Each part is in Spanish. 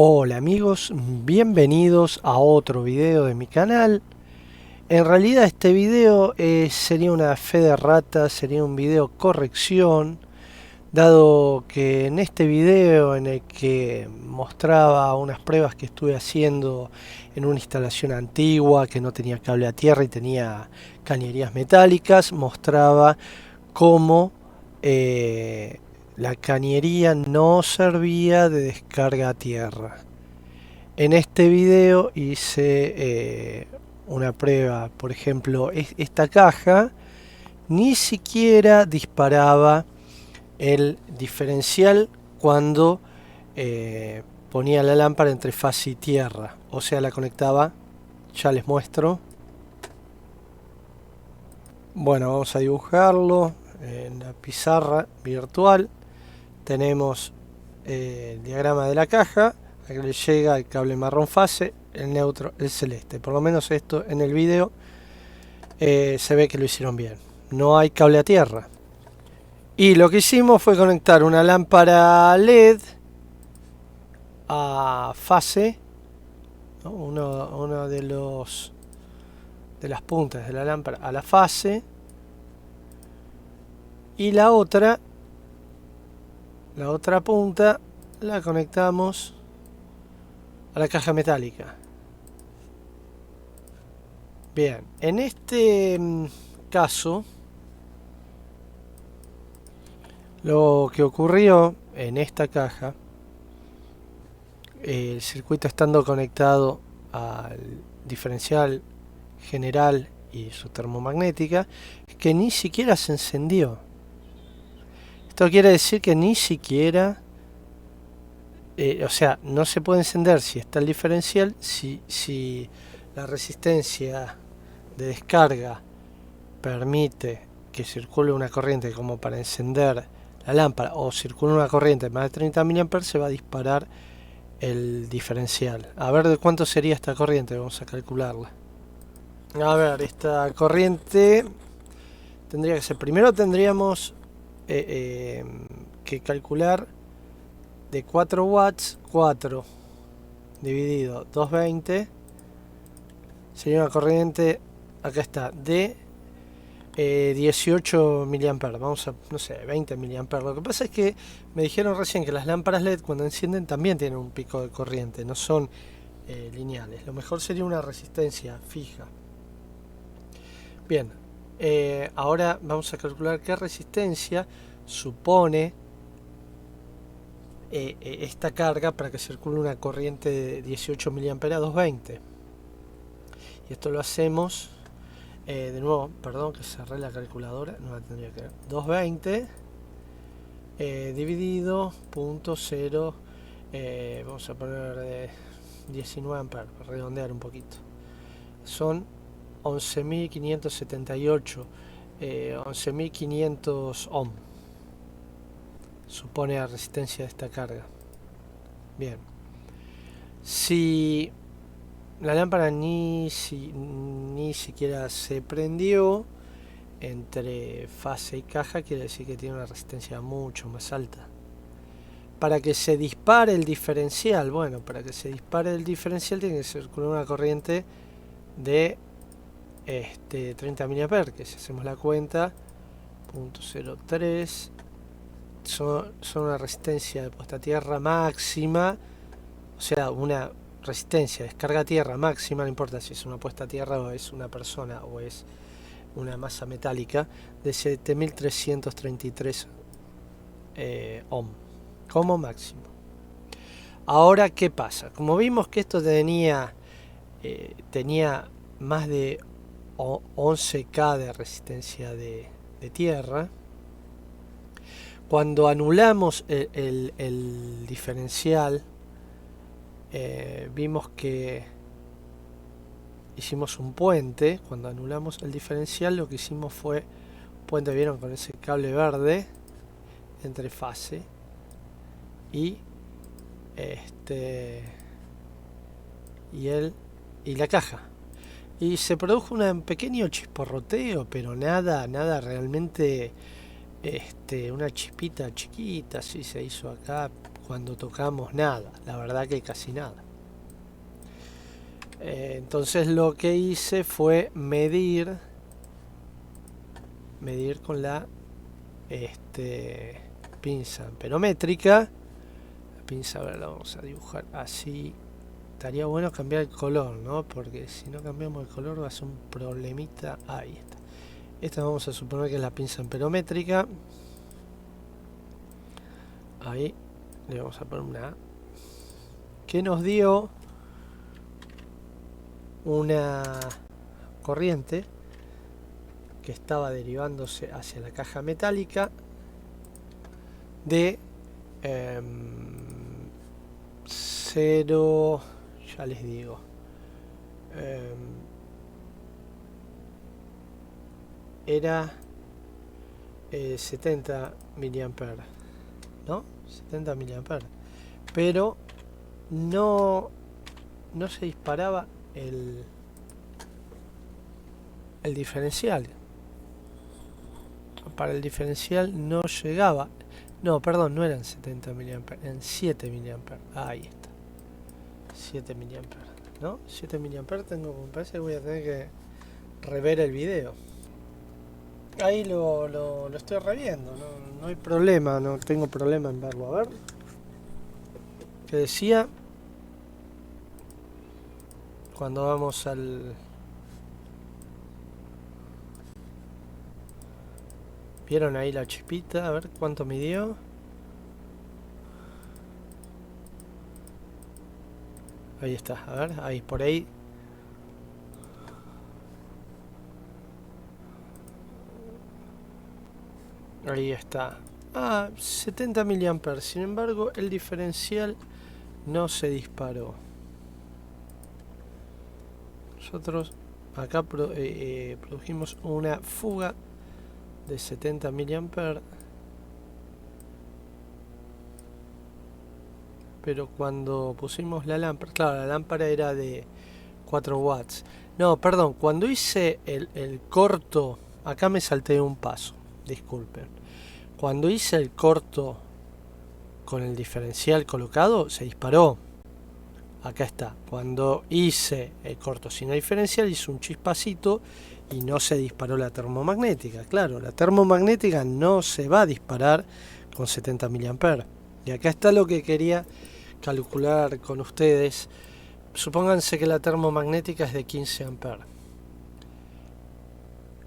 Hola amigos, bienvenidos a otro video de mi canal. En realidad este video sería una fe de rata, sería un video corrección, dado que en este video en el que mostraba unas pruebas que estuve haciendo en una instalación antigua que no tenía cable a tierra y tenía cañerías metálicas, mostraba cómo la cañería no servía de descarga a tierra. En este video hice una prueba, por ejemplo, esta caja ni siquiera disparaba el diferencial cuando ponía la lámpara entre fase y tierra, o sea, la conectaba. Ya les muestro. Bueno, vamos a dibujarlo en la pizarra virtual. Tenemos el diagrama de la caja. Aquí le llega el cable marrón fase, el neutro el celeste. Por lo menos esto en el video se ve que lo hicieron bien. No hay cable a tierra. Y lo que hicimos fue conectar una lámpara LED a fase, ¿no? Uno de las puntas de la lámpara a la fase, y la otra punta la conectamos a la caja metálica. Bien, en este caso lo que ocurrió en esta caja, el circuito estando conectado al diferencial general y su termomagnética, es que ni siquiera se encendió. Esto quiere decir que ni siquiera o sea, no se puede encender si está el diferencial, si la resistencia de descarga permite que circule una corriente como para encender la lámpara, o circula una corriente de más de 30 mA, se va a disparar el diferencial. A ver de cuánto sería esta corriente, vamos a calcularla. A ver, esta corriente tendría que ser, primero tendríamos que calcular de 4 watts, 4 dividido 220 sería una corriente, acá está, de 18 mA, vamos a, no sé, 20 mA. Lo que pasa es que me dijeron recién que las lámparas LED cuando encienden también tienen un pico de corriente, no son lineales. Lo mejor sería una resistencia fija. Bien, ahora vamos a calcular qué resistencia supone esta carga para que circule una corriente de 18 mA a 220. Y esto lo hacemos de nuevo, perdón que cerré la calculadora, no la tendría que ver. 220 dividido 0.0, vamos a poner 19 amperes para redondear un poquito. Son 11.578, 11.500 ohm supone la resistencia de esta carga. Bien, si la lámpara ni siquiera se prendió entre fase y caja, quiere decir que tiene una resistencia mucho más alta. Para que se dispare el diferencial, bueno, para que se dispare el diferencial tiene que circular una corriente de 30 mA, que si hacemos la cuenta, 0.03 son una resistencia de puesta a tierra máxima, o sea, una resistencia de descarga a tierra máxima, no importa si es una puesta a tierra o es una persona o es una masa metálica, de 7333 ohm como máximo. Ahora, ¿qué pasa? Como vimos que esto tenía más de 11K de resistencia de tierra, cuando anulamos el diferencial, vimos que hicimos un puente. Cuando anulamos el diferencial, lo que hicimos fue un puente, vieron, con ese cable verde entre fase y la caja, y se produjo un pequeño chisporroteo, pero nada realmente, una chispita chiquita, así se hizo acá cuando tocamos nada, la verdad que casi nada. Entonces lo que hice fue medir con la pinza amperométrica. La pinza, ahora la vamos a dibujar así. Estaría bueno cambiar el color, ¿no? Porque si no cambiamos el color va a ser un problemita. Ahí está. Esta vamos a suponer que es la pinza amperométrica. Ahí le vamos a poner una A, que nos dio una corriente que estaba derivándose hacia la caja metálica de 0, ya les digo, era 70 miliamperes, ¿no? 70 miliamperes, pero no se disparaba el diferencial. Para el diferencial no llegaba. No, perdón, no eran 70 miliamperes, eran 7 miliamperes. Ahí está. 7 miliamperes, ¿no? 7 miliamperes tengo, me parece que voy a tener que rever el video. Ahí lo estoy reviendo, no hay problema, no tengo problema en verlo. A ver. ¿Qué decía? Cuando vamos al... ¿Vieron ahí la chispita? A ver cuánto midió. Ahí está, a ver, ahí por ahí. Ahí está. 70 miliamperes. Sin embargo, el diferencial no se disparó. Nosotros acá produjimos una fuga de 70 miliamperes. Pero cuando pusimos la lámpara, claro, la lámpara era de 4 watts. No, perdón, cuando hice el corto, acá me salté un paso, disculpen. Cuando hice el corto con el diferencial colocado, se disparó. Acá está. Cuando hice el corto sin el diferencial, hice un chispacito y no se disparó la termomagnética. Claro, la termomagnética no se va a disparar con 70 miliamperes. Y acá está lo que quería calcular con ustedes. Supónganse que la termomagnética es de 15 amperes.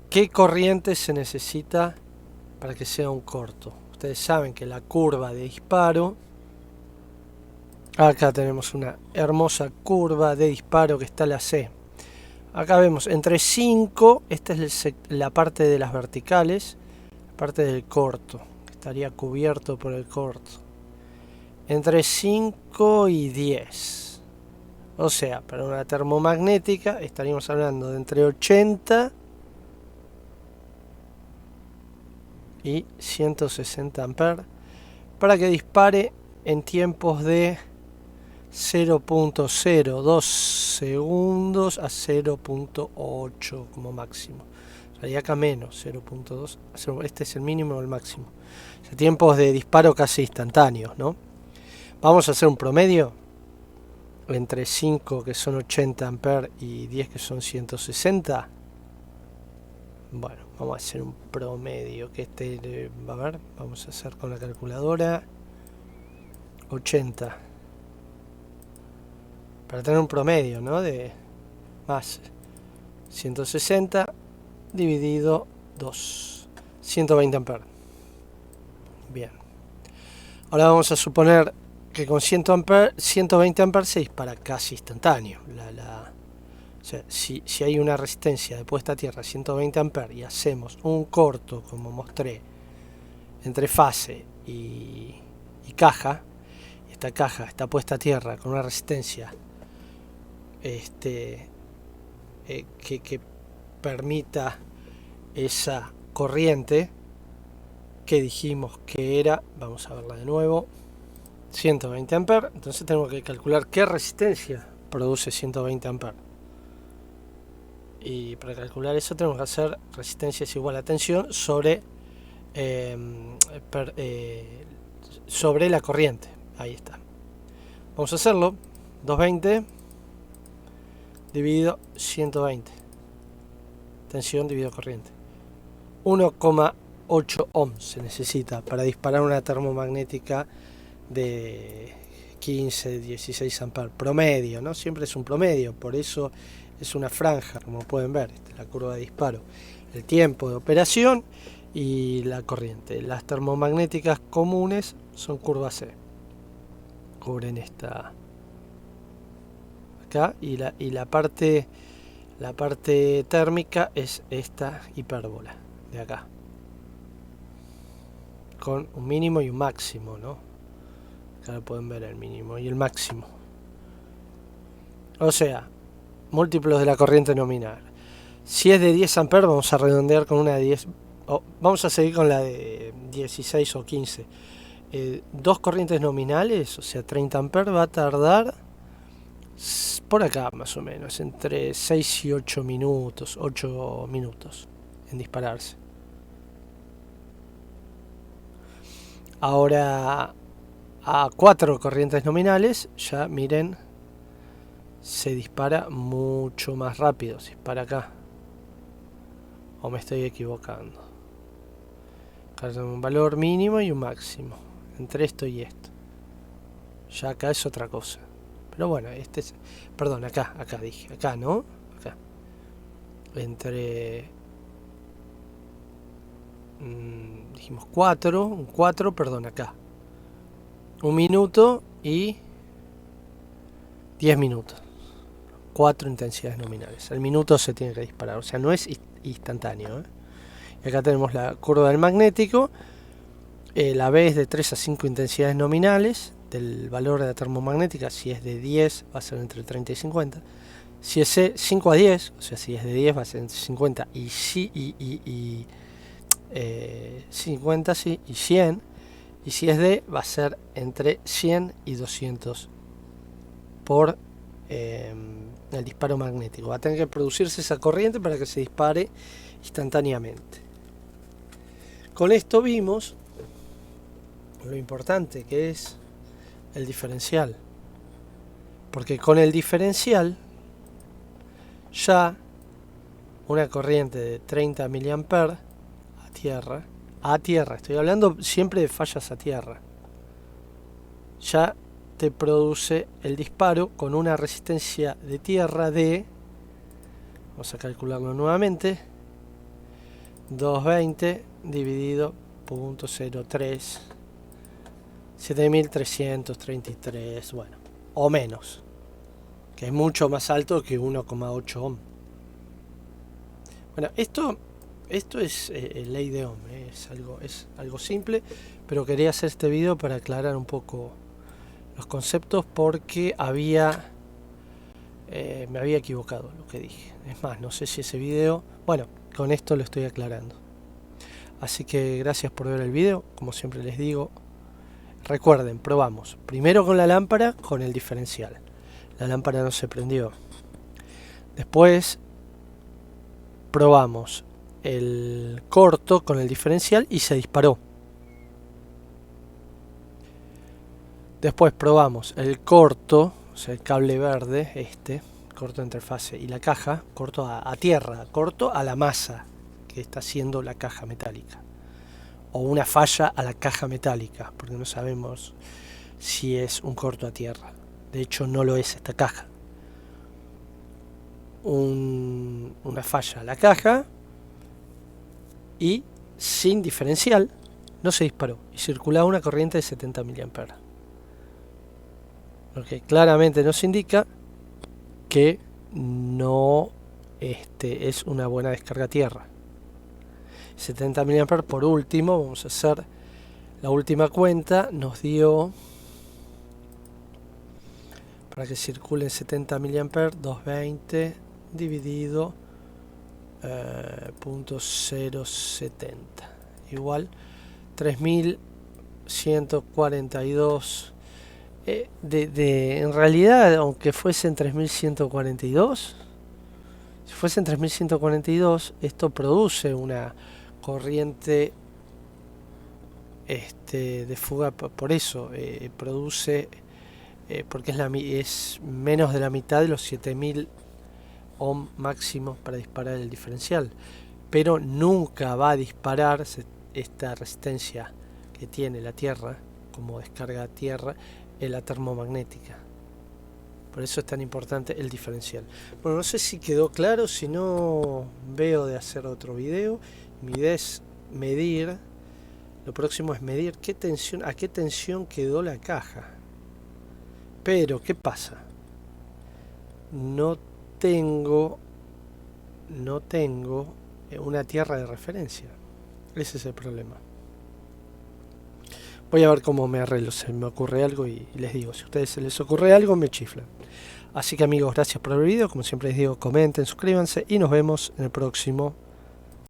¿Qué corriente se necesita para que sea un corto? Ustedes saben que la curva de disparo, acá tenemos una hermosa curva de disparo que está la C. Acá vemos entre 5, esta es la parte de las verticales, la parte del corto, que estaría cubierto por el corto. Entre 5 y 10. O sea, para una termomagnética estaríamos hablando de entre 80 y 160 amperes para que dispare en tiempos de 0.02 segundos a 0.8 como máximo. Sería acá menos, 0.2. Este es el mínimo o el máximo. O sea, tiempos de disparo casi instantáneos, ¿no? Vamos a hacer un promedio entre 5 que son 80 amperes y 10 que son 160. Bueno, vamos a hacer un promedio que a ver, vamos a hacer con la calculadora 80 para tener un promedio, ¿no? De más 160 dividido 2, 120 amperes. Bien, ahora vamos a suponer que con 120 amperes se dispara casi instantáneo. O sea, si hay una resistencia de puesta a tierra 120 amperes y hacemos un corto, como mostré, entre fase y caja, esta caja está puesta a tierra con una resistencia que permita esa corriente que dijimos que era, vamos a verla de nuevo, 120 amperes. Entonces tenemos que calcular qué resistencia produce 120 amperes. Y para calcular eso tenemos que hacer resistencia es igual a tensión sobre la corriente. Ahí está. Vamos a hacerlo. 220 dividido 120. Tensión dividido corriente. 1,8 ohms se necesita para disparar una termomagnética de 15, 16 amperes. Promedio, ¿no? Siempre es un promedio, por eso es una franja, como pueden ver. Esta es la curva de disparo. El tiempo de operación y la corriente. Las termomagnéticas comunes son curva C. Cubren esta acá y la parte térmica es esta hipérbola de acá, con un mínimo y un máximo, ¿no? Acá lo pueden ver, el mínimo y el máximo. O sea, múltiplos de la corriente nominal. Si es de 10 amperes, vamos a redondear con una de 10. Vamos a seguir con la de 16 o 15. Dos corrientes nominales, o sea 30 amperes, va a tardar por acá más o menos, entre 6 y 8 minutos, 8 minutos en dispararse. Ahora, a 4 corrientes nominales, ya miren, se dispara mucho más rápido, se dispara acá. ¿O me estoy equivocando? Acá tengo un valor mínimo y un máximo, entre esto y esto. Ya acá es otra cosa. Pero bueno, este es... Perdón, acá dije. Acá, ¿no? Acá. Entre... dijimos 4, perdón, acá. 1 minuto y 10 minutos. 4 intensidades nominales. Al minuto se tiene que disparar. O sea, no es instantáneo, ¿eh? Y acá tenemos la curva del magnético. La B es de 3 a 5 intensidades nominales del valor de la termomagnética. Si es de 10 va a ser entre 30 y 50. Si es 5 a 10, o sea, si es de 10 va a ser entre 50 y 50, sí, y 100. Y si es D, va a ser entre 100 y 200 por el disparo magnético. Va a tener que producirse esa corriente para que se dispare instantáneamente. Con esto vimos lo importante que es el diferencial, porque con el diferencial ya una corriente de 30 mA a tierra, estoy hablando siempre de fallas a tierra, ya te produce el disparo con una resistencia de tierra de, vamos a calcularlo nuevamente, 220 dividido 0.03, 7333, bueno, o menos, que es mucho más alto que 1,8 ohm. Bueno, esto es ley de Ohm, es algo simple, pero quería hacer este video para aclarar un poco los conceptos, porque me había equivocado lo que dije. Es más, no sé si ese video... Bueno, con esto lo estoy aclarando. Así que gracias por ver el video. Como siempre les digo, recuerden, probamos primero con la lámpara, con el diferencial. La lámpara no se prendió. Después probamos el corto con el diferencial y se disparó. Después probamos el corto, o sea, el cable verde, corto de interfase, y la caja, corto a tierra, corto a la masa que está haciendo la caja metálica, o una falla a la caja metálica, porque no sabemos si es un corto a tierra. De hecho, no lo es esta caja. Una falla a la caja y sin diferencial no se disparó y circulaba una corriente de 70 mA. Lo que claramente nos indica que no es una buena descarga a tierra. 70 mA por último, vamos a hacer la última cuenta, nos dio, para que circule 70 mA, 220 dividido 0.070 igual 3142. En realidad, aunque fuesen 3142, si fuesen 3142, esto produce una corriente de fuga. Por eso produce, porque es menos de la mitad de los 7000 ohm máximos para disparar el diferencial, pero nunca va a disparar esta resistencia que tiene la Tierra como descarga a tierra en la termomagnética. Por eso es tan importante el diferencial. Bueno, no sé si quedó claro, si no veo de hacer otro video. Mi idea es medir, lo próximo es medir a qué tensión quedó la caja. Pero, ¿qué pasa? No tengo una tierra de referencia. Ese es el problema. Voy a ver cómo me arreglo, se me ocurre algo y les digo, si a ustedes se les ocurre algo me chiflan. Así que amigos, gracias por el video, como siempre les digo, comenten, suscríbanse y nos vemos en el próximo